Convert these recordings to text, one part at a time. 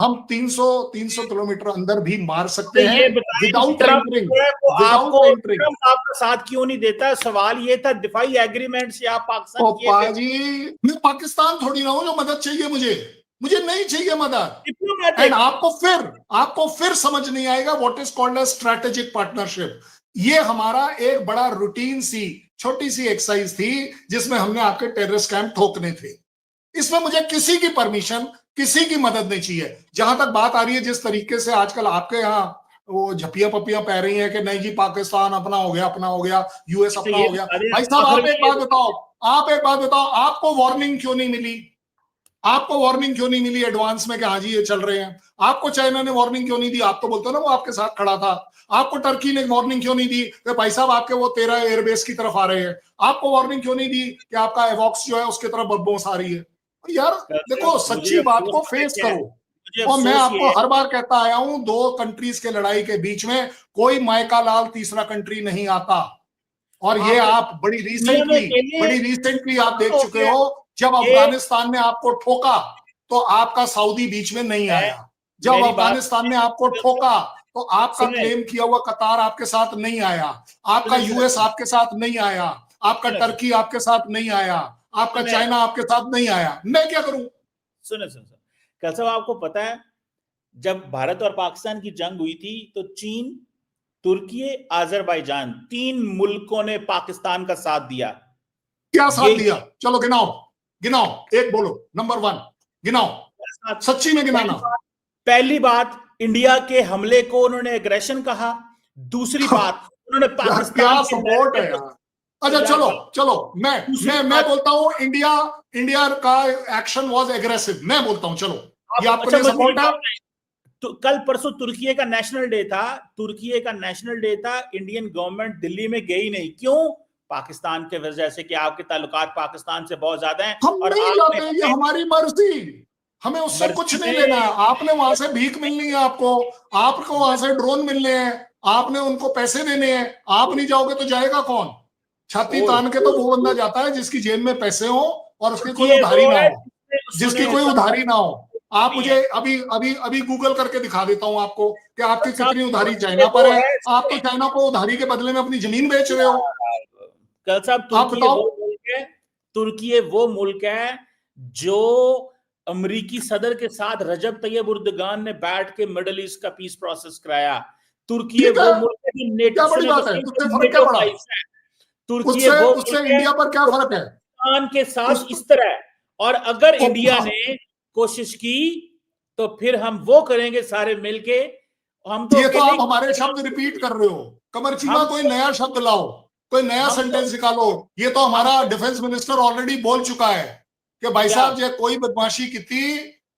हम 300 किलोमीटर अंदर भी मार सकते ये हैं बताइए विदाउट ट्रम्प एंटरिंग। जो है वो आपको एंटरिंग ट्रम्प आपका साथ क्यों नहीं देता? सवाल ये था दिफाई एग्रीमेंट से आप पाकिस्तान ओ किए थे। पाजी, मैं पाकिस्तान थोड़ी ना हूं जो मदद चाहिए मुझे। मुझे नहीं चाहिए मदद। And diplomatic. आपको फिर समझ नहीं आएगा what is called a strategic partnership. ये हमारा एक बड़ा रूटीन सी छोटी सी एक्सरसाइज थी जिसमें हमने आपके टेररिस्ट कैंप ठोकने थे। इसमें मुझे किसी की परमिशन, किसी की मदद नहीं चाहिए। जहां तक बात आ रही है जिस तरीके से आजकल आपके यहाँ वो झपियां पपियां पै रही हैं कि नहीं जी पाकिस्तान अपना हो गया, अपना हो गया, यूएस अच्छा अपना ये हो गया। बता दें, भाई साहब आखिर आप में एक ये बात बताओ, आपको वार्निंग क्यों नहीं मिली? आपको वार्निंग क्यों नहीं मिली एडवांस में कि हाँ जी ये चल रहे हैं? आपको चाइना ने वार्निंग क्यों नहीं दी? आप तो बोलते हो ना वो आपके साथ खड़ा था। आपको टर्की ने वार्निंग क्यों नहीं दी कि भाई साहब आपके वो 13 एयरबेस की तरफ आ रहे हैं? आपको वार्निंग क्यों नहीं दी कि आपका एवॉक्स जो है उसकी तरफ बदबूस आ रही है? यार देखो, मुझे सच्ची बात अफसोस को पता है फेस क्या है? करो। मुझे और मैं अफसोस ये आपको है, हर बार कहता आया हूं, दो कंट्रीज के लड़ाई के बीच में कोई मायका लाल तीसरा कंट्री नहीं आता। और ये आप आप दुनिया में अकेले बड़ी रिसेंटली आप देख हो चुके गया हो। जब ये अफगानिस्तान ने आपको ठोका तो आपका सऊदी बीच में नहीं है। आया। जब मेरी बात अफगानिस्तान ने आपको ठोका तो आपका सुने क्लेम किया हुआ कतार आपके साथ नहीं आया। आपका सुने सुने यूएस आपके साथ नहीं आया। आपका सुने टर्की आपके साथ नहीं आया। आपका सुने चाइना आपके साथ नहीं आया। मैं क्या करूं? सुने सुने सुने कल साहब आपको पता है जब भारत और पाकिस्तान की जंग हुई थी तो चीन, तुर्की, अजरबैजान 3 मुल्कों ने पाकिस्तान का साथ दिया। क्या ये साथ दिया? चलो गिनाओ, गिनाओ, एक बोलो, नंबर 1 गिनाओ, सच्ची में गिनाना। पहली बात, इंडिया के हमले को उन्होंने एग्रेशन कहा। दूसरी बात, उन्होंने यार क्या पाकिस्तान के सपोर्ट है नैरेटिव यार। को अच्छा यार चलो, बात। चलो, मैं दूसरी मैं मैं बात, बोलता हूं इंडिया इंडिया का एक्शन वाज एग्रेसिव। मैं बोलता हूं चलो, ये आप आपके अच्छा लिए मुझे ये सपोर्ट है। बताएं, तो कल परसों तुर्की का नेशनल डे था। तुर्की का नेशनल डे था, इंडियन गवर्नमेंट दिल्ली में गई नहीं, क्यों? पाकिस्तान के वजह से कि आपके ताल्लुकात पाकिस्तान से बहुत ज्यादा हैं हम और नहीं आपने जाते, ये हमें हमारी मर्जी। हमें उससे कुछ मर्जी नहीं लेना में है। आपने वहां से भीख मिलनी है आपको। आपको वहां से ड्रोन मिलने हैं। आपने उनको पैसे देने हैं। आप नहीं जाओगे तो जाएगा कौन? छाती छोड़ तान के तो छोड़ वो बंदा छोड़। जाता है जिसकी जेब में पैसे हो और उसकी तुर्की कोई उधारी वो ना है हो। जिसकी सुने कोई कल उधारी ना हो। आप नहीं है मुझे अभी अभी अभी गूगल करके दिखा देता हूं आपको कि आपकी साहब, कितनी उधारी तुर्की चाइना वो पर है। है आप तो चाइना को उधारी के बदले में अपनी जमीन बेच रहे हो। कल साहब, आप तुर्की बताओ। वो मुल्क है, तुर्की वो मुल्क है जो अमरीकी सदर के साथ रजब तैयब उर्दगान ने बैठ के मिडल ईस्ट का पीस प्रोसेस कराया। तुर्की ठीक है, वो मुल्क है जो नेटो, क्या बड़ी सुने तो बात है? सही, उससे जो फर्क क्या नेटो पड़ा? का हिस्सा है। तुर्की उससे वो उससे मुल्क है इंडिया पर क्या जो फर्क है? पाकिस्तान के उस साथ इस तरह है। और अगर ओ, इंडिया ने कोशिश की तो फिर हम वो करेंगे सारे मिलके। हम तो ये तो अकेले आप ही हमारे शब्द रिपीट कर रहे हो। कमरचीमा हम कोई नया शब्द लाओ, कोई नया हम तो सेंटेंस निकालो। ये तो हम हमारा तो डिफेंस मिनिस्टर ऑलरेडी बोल चुका है कि भाई क्या साहब जे कोई बदमाशी की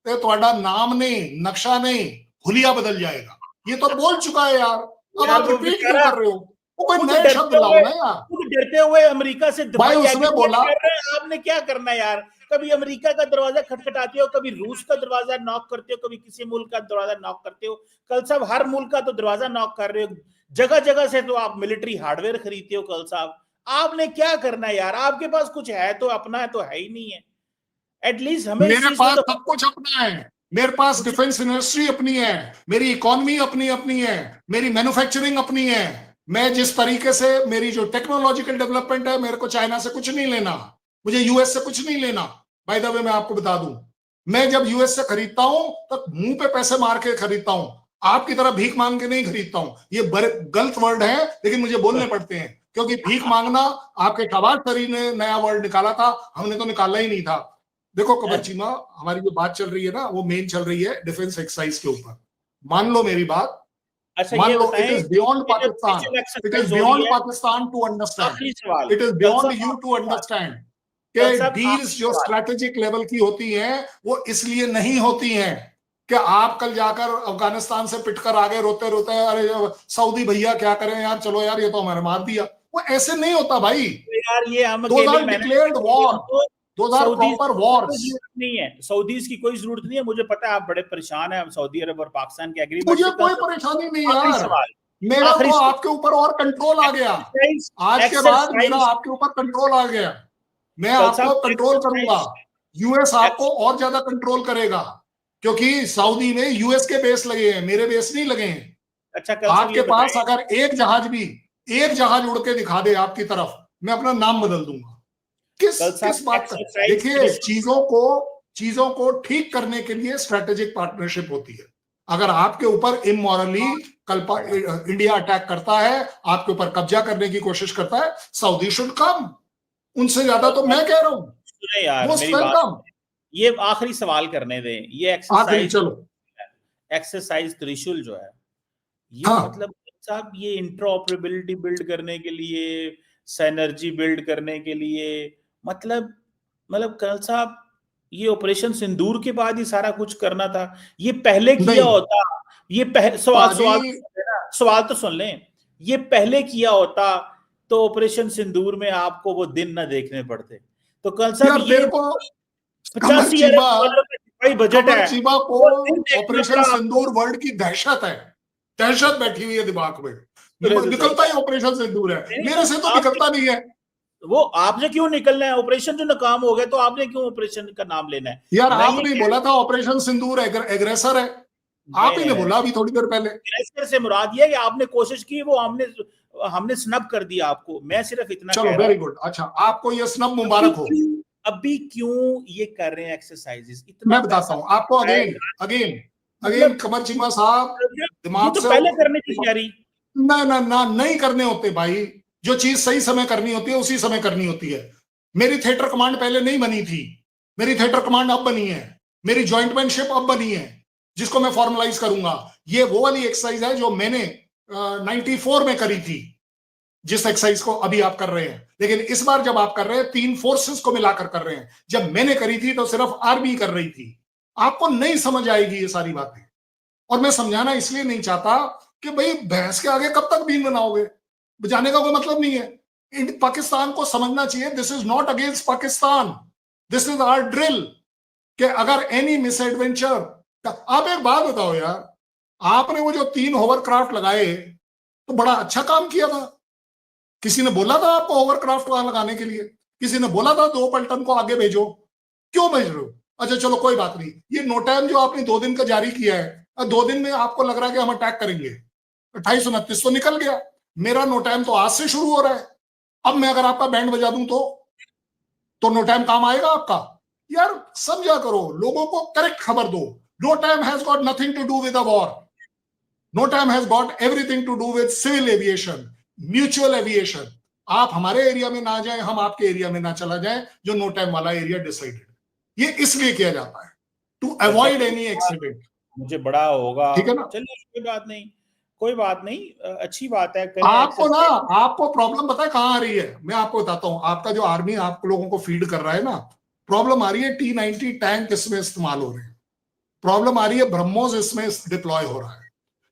तो ਤੁਹਾਡਾ नाम नहीं, नक्शा नहीं, हुलिया बदल जाएगा। ये तो बोल चुका है यार। अब यार आप वो रिपीट क्यों बेचारा कर रहे हो? वो कोई खुद नए शब्द डरते लाओ हुए ना यार। खुद डरते हुए अमेरिका से भाई दिफाई उसने एग्रीमेंट बोला, कर रहे हैं। आपने क्या करना है यार? कभी अमेरिका का दरवाजा खटखटाते हो, कभी रूस का दरवाजा नॉक करते हो, कभी किसी मुल्क का दरवाजा नॉक करते हो। कल साहब हर मुल्क का तो दरवाजा नॉक कर रहे हो। जगह जगह से तो आप मिलिट्री हार्डवेयर खरीदते हो। कल साहब आपने क्या करना है यार? आपके पास कुछ है तो अपना है, तो है ही नहीं है। एटलीस्ट हमें इस मेरे चीज में पास तो सब कुछ अपना है। मेरे पास कुछ डिफेंस इंडस्ट्री अपनी है। मेरी इकोनॉमी अपनी अपनी है। मेरी मैन्युफैक्चरिंग अपनी है। मैं जिस तरीके से मेरी जो टेक्नोलॉजिकल डेवलपमेंट है, मेरे को चाइना से कुछ नहीं लेना। मुझे यूएस से कुछ नहीं लेना। बाय द वे मैं आपको बता दूं, मैं जब यूएस से खरीदता हूं तो मुंह पे पैसे मार के खरीदता हूं। आपकी तरह भीख मांग के नहीं खरीदता हूं। ये गलत वर्ड है लेकिन मुझे बोलने पड़ते हैं क्योंकि भीख मांगना आपके शहबाज शरीफ ने नया वर्ड निकाला था, हमने तो निकाला ही नहीं था। देखो कबरचीमा, हमारी जो बात चल रही है ना वो मेन चल रही है डिफेंस एक्सरसाइज के ऊपर। मान लो मेरी बात, अच्छा मान ये लो बताएं, इट इज बियॉन्ड ये जो special Pakistan, it is exercise हो रही बियॉन्ड है। पाकिस्तान टू अंडरस्टैंड, आखिरी सवाल, इट इज कल बियॉन्ड साहब यू टू आखिरी सवाल, अंडरस्टैंड कल कि साहब डील्स आखिरी जो सवाल। स्ट्रेटेजिक लेवल की होती हैं वो इसलिए नहीं होती हैं कि आप कल जाकर अफगानिस्तान से पिटकर आ गए रोते रोते, अरे सऊदी भैया क्या करें यार, चलो यार ये तो हमारे मार दिया। वो ऐसे नहीं होता भाई। तो यार ये हम दोज अकेले ही आर मैनेज डिक्लेयर्ड करेंगे, वॉर, उनको दोज आर सऊदीज प्रॉपर की कोई वॉर्स। जरूरत नहीं है। सऊदीज की कोई जरूरत नहीं है। मुझे पता है आप बड़े परेशान हैं हम सऊदी अरब और पाकिस्तान के एग्रीमेंट मुझे से। कल कोई परेशानी नहीं आखिरी यार। सवाल, मेरा आखिरी तो सवाल, आपके ऊपर और कंट्रोल आ गया। एक्सरसाइज आज के बाद मेरा एक्सरसाइज आपके ऊपर कंट्रोल आ गया। मैं कल आपको साहब कंट्रोल करूंगा। एक्सरसाइज यूएस आपको और ज्यादा कंट्रोल करेगा क्योंकि सऊदी में यूएस के बेस लगे हैं, मेरे बेस नहीं लगे हैं। अच्छा कल साहब आपके ये पास बताइए, अगर एक जहाज उड़ के दिखा दे आपकी तरफ, मैं अपना नाम बदल दूंगा। किस कल साहब किस बात का? एक्सरसाइज देखिए, चीजों को ठीक करने के लिए स्ट्रेटेजिक पार्टनरशिप होती है। अगर आपके ऊपर इमोरली इंडिया अटैक करता है, आपके ऊपर कब्जा करने की कोशिश करता है, सऊदी शुड कम। उनसे ज्यादा तो मैं कह रहा हूं, सुने यार मोस्ट मेरी बात, वेलकम। ये आखिरी सवाल करने दें। ये आखिरी, चलो। एक्सरसाइज त्रिशूल जो है, ये हाँ, मतलब साहब ये इंटरऑपरेबिलिटी बिल्ड करने के लिए, सिनर्जी बिल्ड करने के लिए, मतलब कल साहब ये ऑपरेशन सिंदूर के बाद ही सारा कुछ करना था, ये पहले किया नहीं होता, सवाल पाजी, सवाल तो सुन लें, ये पहले किया होता तो ऑपरेशन सिंदूर में आपको वो दिन ना देखने पड़ते। तो कल साहब यार ये तेरे को 85 चीबा अरब डॉलर का बजट कमर है, चीबा को वो दिन देखना ऑपरेशन पड़ा सिंदूर वर्ल्ड की दहशत है, दहशत बैठी हुई है दिमाग में। निकलता ही ऑपरेशन सिंदूर है, मेरे से तो निकलता नहीं है। वो आपने क्यों निकलना है? ऑपरेशन जो नाकाम हो गया तो आपने क्यों ऑपरेशन का नाम लेना है? यार मैं ये आपने बोला था ऑपरेशन सिंदूर एग्रेसर है, आप ही ने बोला अभी थोड़ी देर पहले। एग्रेसर से मुराद ये है कि आपने कोशिश की, वो हमने स्नब कर दिया आपको। मैं सिर्फ इतना चलो, कह रहा वेरी हूं, गुड। अच्छा, आपको ये स्नब मुबारक हो। अभी क्यों ये कर रहे हैं एक्सरसाइजेस? इतना मैं बताता पैसा हूं आपको, अगेन अगेन अगेन, मतलब कमर चीमा साहब, ये दिमाग तो से पहले करने की तैयारी। ना ना ना, नहीं करने होते भाई। जो चीज सही समय करनी होती है उसी समय करनी होती है। मेरी थिएटर कमांड पहले नहीं बनी थी, मेरी थिएटर कमांड अब बनी है, मेरी जॉइंटमैनशिप अब बनी है, जिसको मैं फॉर्मलाइज करूंगा। ये वो वाली एक्सरसाइज है जो मैंने 94 में करी थी, जिस एक्सरसाइज को अभी आप कर रहे हैं। लेकिन इस बार जब आप कर रहे हैं, 3 फोर्सेस को मिलाकर कर रहे हैं। जब मैंने करी थी तो सिर्फ आर्मी कर रही थी। आपको नहीं समझ आएगी ये सारी बातें, और मैं समझाना इसलिए नहीं चाहता कि भाई भैंस के आगे कब तक बीन बनाओगे, बजाने का कोई मतलब नहीं है। पाकिस्तान को समझना चाहिए, this is not against Pakistan, this is our drill. कि अगर एनी मिस एडवेंचर, आप एक बात बताओ यार, आपने वो जो 3 होवरक्राफ्ट लगाए तो बड़ा अच्छा काम किया था। किसी ने बोला था आपको होवरक्राफ्ट वहां लगाने के लिए? किसी ने बोला था 2 पलटन को आगे भेजो? क्यों भेज रहे हो? अच्छा चलो कोई बात नहीं, ये नो टाइम जो आपने 2 दिन का जारी किया है, 2 दिन में आपको लग रहा है कि हम अटैक करेंगे, 2829 तो निकल गया। मेरा नो टाइम तो आज से शुरू हो रहा है। अब मैं अगर आपका बैंड बजा दूं तो नो टाइम काम आएगा आपका? यार समझा करो, लोगों को करेक्ट खबर दो। No time has got nothing to do with a war, no time has got everything to do with civil aviation, mutual aviation. आप हमारे एरिया में ना जाए, हम आपके एरिया में ना चला जाए, जो नो टाइम वाला एरिया डिसाइडेड। ये इसलिए किया जाता है टू अवॉइड एनी एक्सीडेंट। मुझे बड़ा होगा, ठीक है ना? चलिए कोई बात नहीं, कोई बात नहीं, अच्छी बात है, करें आपको ना, एक्सरसाइज। आपको प्रॉब्लम पता है कहां आ रही है? मैं आपको बताता हूं। आपका जो आर्मी आप लोगों को फीड कर रहा है ना, प्रॉब्लम आ रही है T-90 टैंक इसमें इस्तेमाल हो रहे हैं, प्रॉब्लम आ रही है ब्रह्मोस इसमें डिप्लॉय हो रहा है,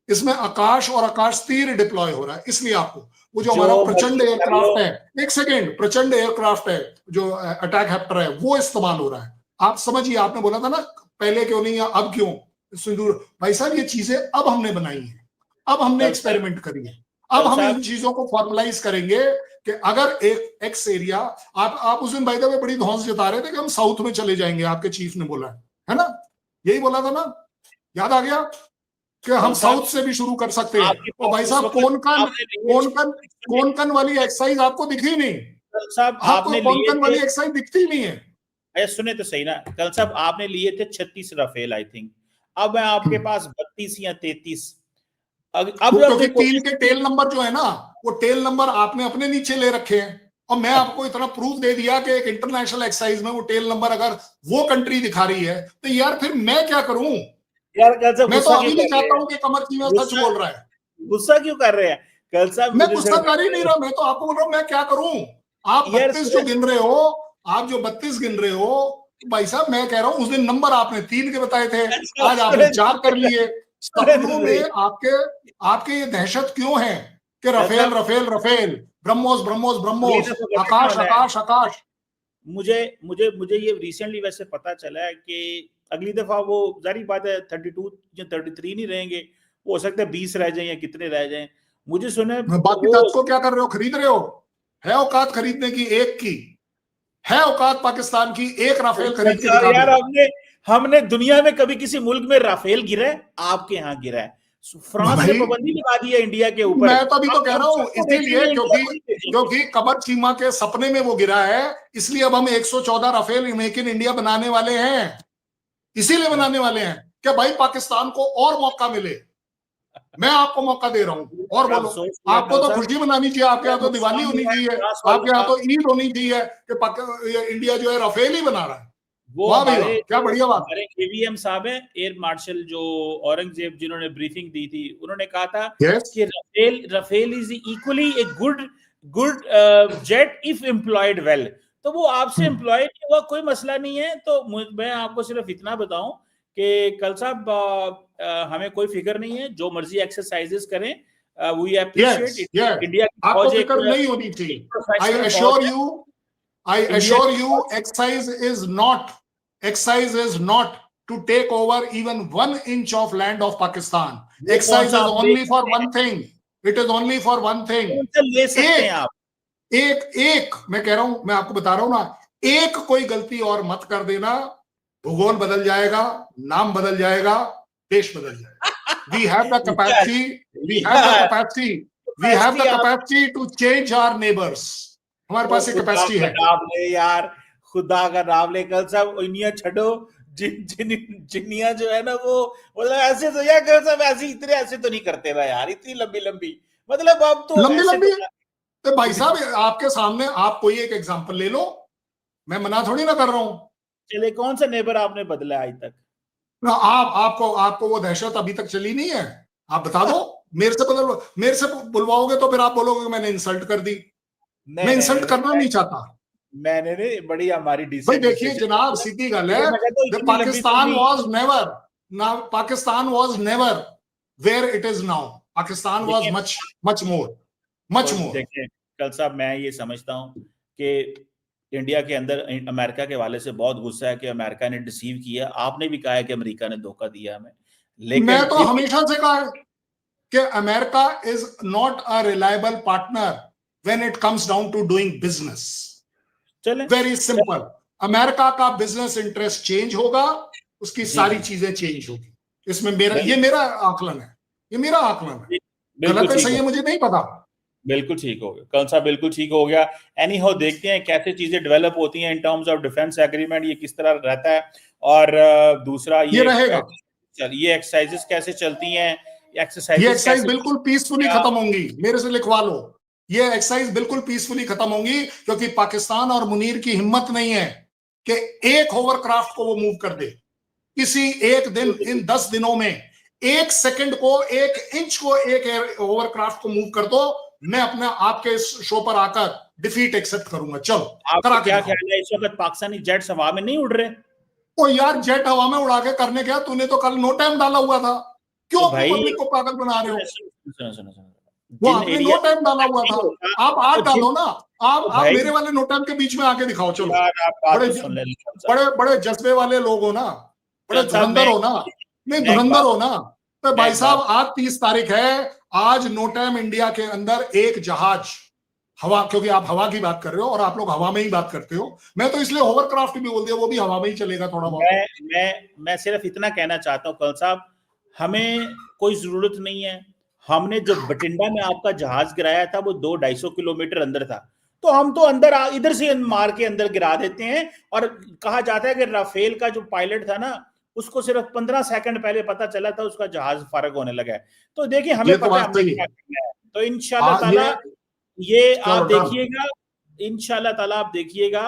इसमें आकाश और आकाश तीर डिप्लॉय हो रहा है। इसलिए आपको वो जो हमारा जो प्रचंड मर्जी कर लो, एयरक्राफ्ट है, एक सेकेंड, प्रचंड एयरक्राफ्ट है जो अटैक हेप्टर है, वो इस्तेमाल हो रहा है। आप समझिए, आपने बोला था ना पहले क्यों नहीं या अब क्यों सिंदूर, भाई साहब ये चीजें अब हमने बनाई है, अब हमने कल साहब, एक्सपेरिमेंट करी है, अब कल हम साहब इन चीजों को फॉर्मलाइज करेंगे कि अगर एक एक्स एरिया, आप उस दिन भाई साहब बड़ी धौंस जता रहे थे कि हम साउथ में चले जाएंगे, आपके चीफ ने बोला है ना, यही बोला था ना, याद आ गया कि हम कल साहब साउथ से भी शुरू कर सकते हैं। आपके और पास भाई उस साहब वक्त कोनकन आपने लिए कोनकन कोनकन वाली एक्सरसाइज आपको दिखी नहीं, कल साहब आपको आपने लिए कोनकन थे, वाली एक्सरसाइज दिखती नहीं है। अरे सुने तो सही ना, कल साहब आपने लिए थे 36 राफेल आई थिंक, अब है आपके पास 32 या 33। अब वो आपने क्योंकि 3 कोशिश के की, टेल नंबर जो है ना, वो टेल नंबर आपने अपने नीचे ले रखे हैं, और मैं आपको इतना प्रूफ दे दिया कि एक इंटरनेशनल एक्सरसाइज में वो टेल नंबर अगर वो कंट्री दिखा रही है, तो यार फिर मैं क्या करूं? यार कल साहब मैं तो गुस्सा क्यों अभी भी कर रहे चाहता हैं? हूं कि कमर चीमा सच गुस्सा बोल रहा है। गुस्सा क्यों कर रहे हैं कल साहब? मैं मुझे गुस्सा सिर्फ कर ही नहीं रहा, मैं तो आपको बोल रहा हूं मैं क्या करूं। आप यार 32 जो सुने, गिन रहे हो, आप जो 32 गिन रहे हो, भाई साहब मैं कह रहा हूं उस दिन नंबर आपने 3 के बताए थे, आज आपने 4 कर लिए। सपनों में आपके आपके ये दहशत क्यों है कि Rafale Rafale Rafale, BrahMos BrahMos BrahMos, Akash Akash Akash? मुझे मुझे मुझे ये रिसेंटली वैसे पता चला है कि अगली दफा वो जारी बात है 32 या 33 नहीं रहेंगे, वो हो सकता है 20 रह जाए या कितने रह जाए। मुझे सुने बाकी वो 10 को क्या कर रहे हो, खरीद रहे हो? है औकात खरीदने की एक की? है औकात पाकिस्तान की एक राफेल खरीद के दिखा यार दो। आपने हमने दुनिया में कभी किसी मुल्क में राफेल गिरा है? आपके यहाँ गिरा है। फ्रांस ने भाई पाबंदी लगा दी है इंडिया के ऊपर। मैं तो अभी तो अब कह रहा हूं सबको इसीलिए बेचेंगे, इंडिया क्योंकि को ही बेचेंगे। क्योंकि कमर चीमा के सपने में वो गिरा है, इसलिए अब हम 114 राफेल मेक इन इंडिया बनाने वाले हैं। इसीलिए बनाने वाले हैं कि भाई पाकिस्तान को और मौका मिले। मैं आपको मौका दे रहा हूं और आप बोलो। सोच लिया आपको तो कल खुशी मनानी चाहिए, आपके यहाँ तो साहब, दिवाली होनी चाहिए, फ्रांस वालों आपके यहाँ का तो ईद होनी चाहिए कि ये इंडिया जो है राफेल ही बना रहा है। वो वाह भाई वाह, हमारे क्या बढ़िया बात। हमारे केवीएम साहब है, एयर मार्शल जो औरंगजेब, जिन्होंने ब्रीफिंग दी थी, उन्होंने कहा था यस कि Rafale is equally a good jet if employed well. तो वो आपसे एम्प्लॉय नहीं हुआ, कोई मसला नहीं है। तो मैं आपको सिर्फ इतना बताऊं कि कल साहब हमें कोई फिक्र नहीं है, जो मर्जी एक्सरसाइजेस करें, वी अप्रिशिएट इट। इंडिया की आपको फौज फिक्र नहीं होनी चाहिए। आई प्रोफेशनल अश्योर फौज है। यू I इंडिया assure की you, exercise is not to take over even 1 inch of land of Pakistan. वो Exercise कौन सा is आप ले only for सकते one हैं? thing. It is only for one thing. कौन सा ले सकते हैं आप? एक मैं कह रहा हूं, मैं आपको बता रहा हूं ना, एक कोई गलती और मत कर देना, भूगोल बदल जाएगा, नाम बदल जाएगा, देश बदल जाएगा। We have the capacity, we have the capacity, we have the capacity to change our neighbors. हमारे पास ये कैपेसिटी है। यार खुदा का नाम ले, कल साहब इंडिया छड़ो, जिन्निया जो है ना वो मतलब ऐसे तो यार कल साहब ऐसे इतने ऐसे तो नहीं करते ना यार, इतनी लंबी लंबी, मतलब अब तो लंबी ऐसे लंबी। तो तो भाई साहब आपके सामने आप कोई एक एग्जांपल ले लो, मैं मना थोड़ी ना कर रहा हूं। चले, कौन सा नेबर आपने बदला आज तक? ना आपको वो दहशत अभी तक चली नहीं है, आप बता दो। मेरे से बुलवाओगे तो फिर आप बोलोगे कि मैंने इंसल्ट कर दी। मैं इंसल्ट करना नहीं चाहता। मैंने ने बड़ी हमारी भाई देखिए जनाब, सीधी गल है, Pakistan was never wear it is now. Pakistan was much more. देखिए कल साहब, मैं ये समझता हूं कि इंडिया के अंदर अमेरिका के वाले से बहुत गुस्सा है कि अमेरिका ने डिसीव किया। आपने भी कहा है कि अमेरिका ने धोखा दिया हमें, लेकिन मैं तो हमेशा से कहा है कि America is not a reliable partner when it comes down to doing business. Very simple, America का बिजनेस इंटरेस्ट चेंज होगा, उसकी सारी चीजें चेंज होगी। इसमें मेरा आकलन है, ये मेरा आकलन है। गलत है सही है मुझे नहीं पता। बिल्कुल ठीक हो गया कल साहब, बिल्कुल ठीक हो गया। एनी हाउ देखते हैं कैसे चीजें डेवलप होती हैं in terms of defence agreement, ये किस तरह रहता है। और दूसरा ये रहेगा, ये एक्सरसाइजेस कैसे चलती हैं, ये एक्सरसाइज बिल्कुल पीसफुली खत्म होंगी। मेरे से लिखवा लो, ये एक्सरसाइज बिल्कुल पीसफुली खत्म होंगी, क्योंकि पाकिस्तान और मुनीर की हिम्मत नहीं है कि एक होवरक्राफ्ट को वो मूव कर दे किसी एक दिन। इन 10 दिनों में 1 सेकंड को, 1 इंच को, एक होवरक्राफ्ट को मूव कर दो, मैं अपने आपके शो पर आकर डिफीट एक्सेप्ट करूंगा। चलो आपका क्या ख्याल है, इस वक्त पाकिस्तानी जेट्स हवा में नहीं उड़ रहे? ओ यार, जेट हवा में उड़ा के करने क्या, तूने तो कल नो टाइम डाला हुआ था, क्यों पब्लिक को पागल बना रहे हो? सुनो, वो आपने नो टाइम डाला हुआ था, आप 8 डालो ना। आप मेरे वाले नो टाइम के बीच में आके दिखाओ। चलो, बड़े जज्बे वाले लोग हो ना, बड़े धुरंधर हो ना। नहीं, धुरंधर हो ना। तो भाई साहब, आज 30 तारीख है, आज नो टाइम इंडिया के अंदर एक जहाज हवा, क्योंकि आप हवा की बात कर रहे हो और आप लोग हवा में ही बात करते हो, मैं तो इसलिए होवरक्राफ्ट भी बोल दिया, वो भी हवा में ही चलेगा थोड़ा बहुत। मैं सिर्फ इतना कहना चाहता हूं कल साहब, हमें कोई जरूरत नहीं है। हमने जो बटिंडा में आपका जहाज गिराया था वो 200-250 किलोमीटर अंदर था, तो हम तो अंदर इधर से मार के अंदर गिरा देते हैं। और कहा जाता है कि राफेल का जो पायलट था ना, उसको सिर्फ 15 सेकंड पहले पता चला था उसका जहाज फारग होने लगा है। तो देखिए हमें पता है हमने क्या करना है। तो इंशाल्लाह ताला ये आप देखिएगा, इंशाल्लाह ताला आप देखिएगा,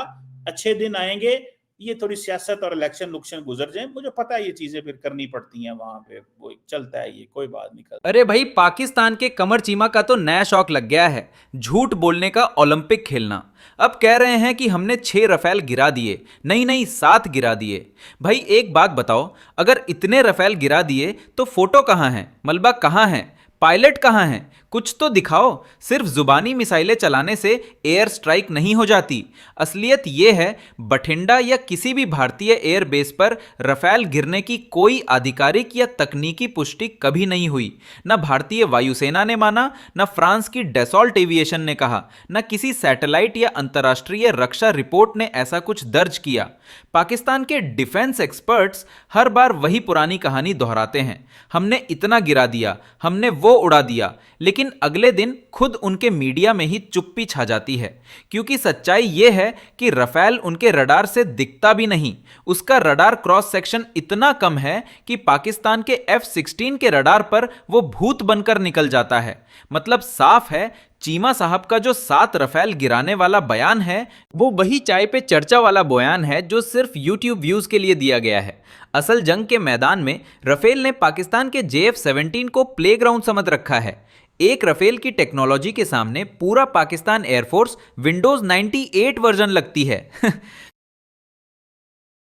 अच्छे दिन आएंगे। ये थोड़ी सियासत और इलेक्शन गुजर जाए, मुझे पता है ये चीजें फिर करनी पड़ती हैं, वहां पे वो चलता है, ये कोई बात नहीं करता। अरे भाई, पाकिस्तान के कमर चीमा का तो नया शौक लग गया है, झूठ बोलने का ओलंपिक खेलना। अब कह रहे हैं कि हमने 6 रफेल गिरा दिए। नहीं 7 गिरा दिए। भाई एक बात बताओ, अगर इतने रफेल गिरा दिए तो फोटो कहाँ है, मलबा कहाँ है? पायलट कहाँ हैं? कुछ तो दिखाओ। सिर्फ जुबानी मिसाइलें चलाने से एयर स्ट्राइक नहीं हो जाती। असलियत यह है, बठिंडा या किसी भी भारतीय एयर बेस पर रफेल गिरने की कोई आधिकारिक या तकनीकी पुष्टि कभी नहीं हुई। न भारतीय वायुसेना ने माना, न फ्रांस की डैसॉल्ट एविएशन ने कहा, न किसी सैटेलाइट या अंतर्राष्ट्रीय रक्षा रिपोर्ट ने ऐसा कुछ दर्ज किया। पाकिस्तान के डिफेंस एक्सपर्ट्स हर बार वही पुरानी कहानी दोहराते हैं, हमने इतना गिरा दिया, हमने वो उड़ा दिया, लेकिन अगले दिन खुद उनके मीडिया में ही चुप्पी छा जाती है। क्योंकि सच्चाई यह है कि रफेल उनके रडार से दिखता भी नहीं। उसका रडार क्रॉस सेक्शन इतना कम है कि पाकिस्तान के F-16 के रडार पर वो भूत बनकर निकल जाता है। मतलब साफ है, चीमा साहब का जो 7 रफेल गिराने वाला बयान है, वो वही चाय पे चर्चा वाला बयान है जो सिर्फ YouTube व्यूज के लिए दिया गया है। असल जंग के मैदान में रफेल ने पाकिस्तान के JF-17 को प्लेग्राउंड समझ रखा है। एक रफेल की टेक्नोलॉजी के सामने पूरा पाकिस्तान एयरफोर्स विंडोज 98 वर्जन लगती है।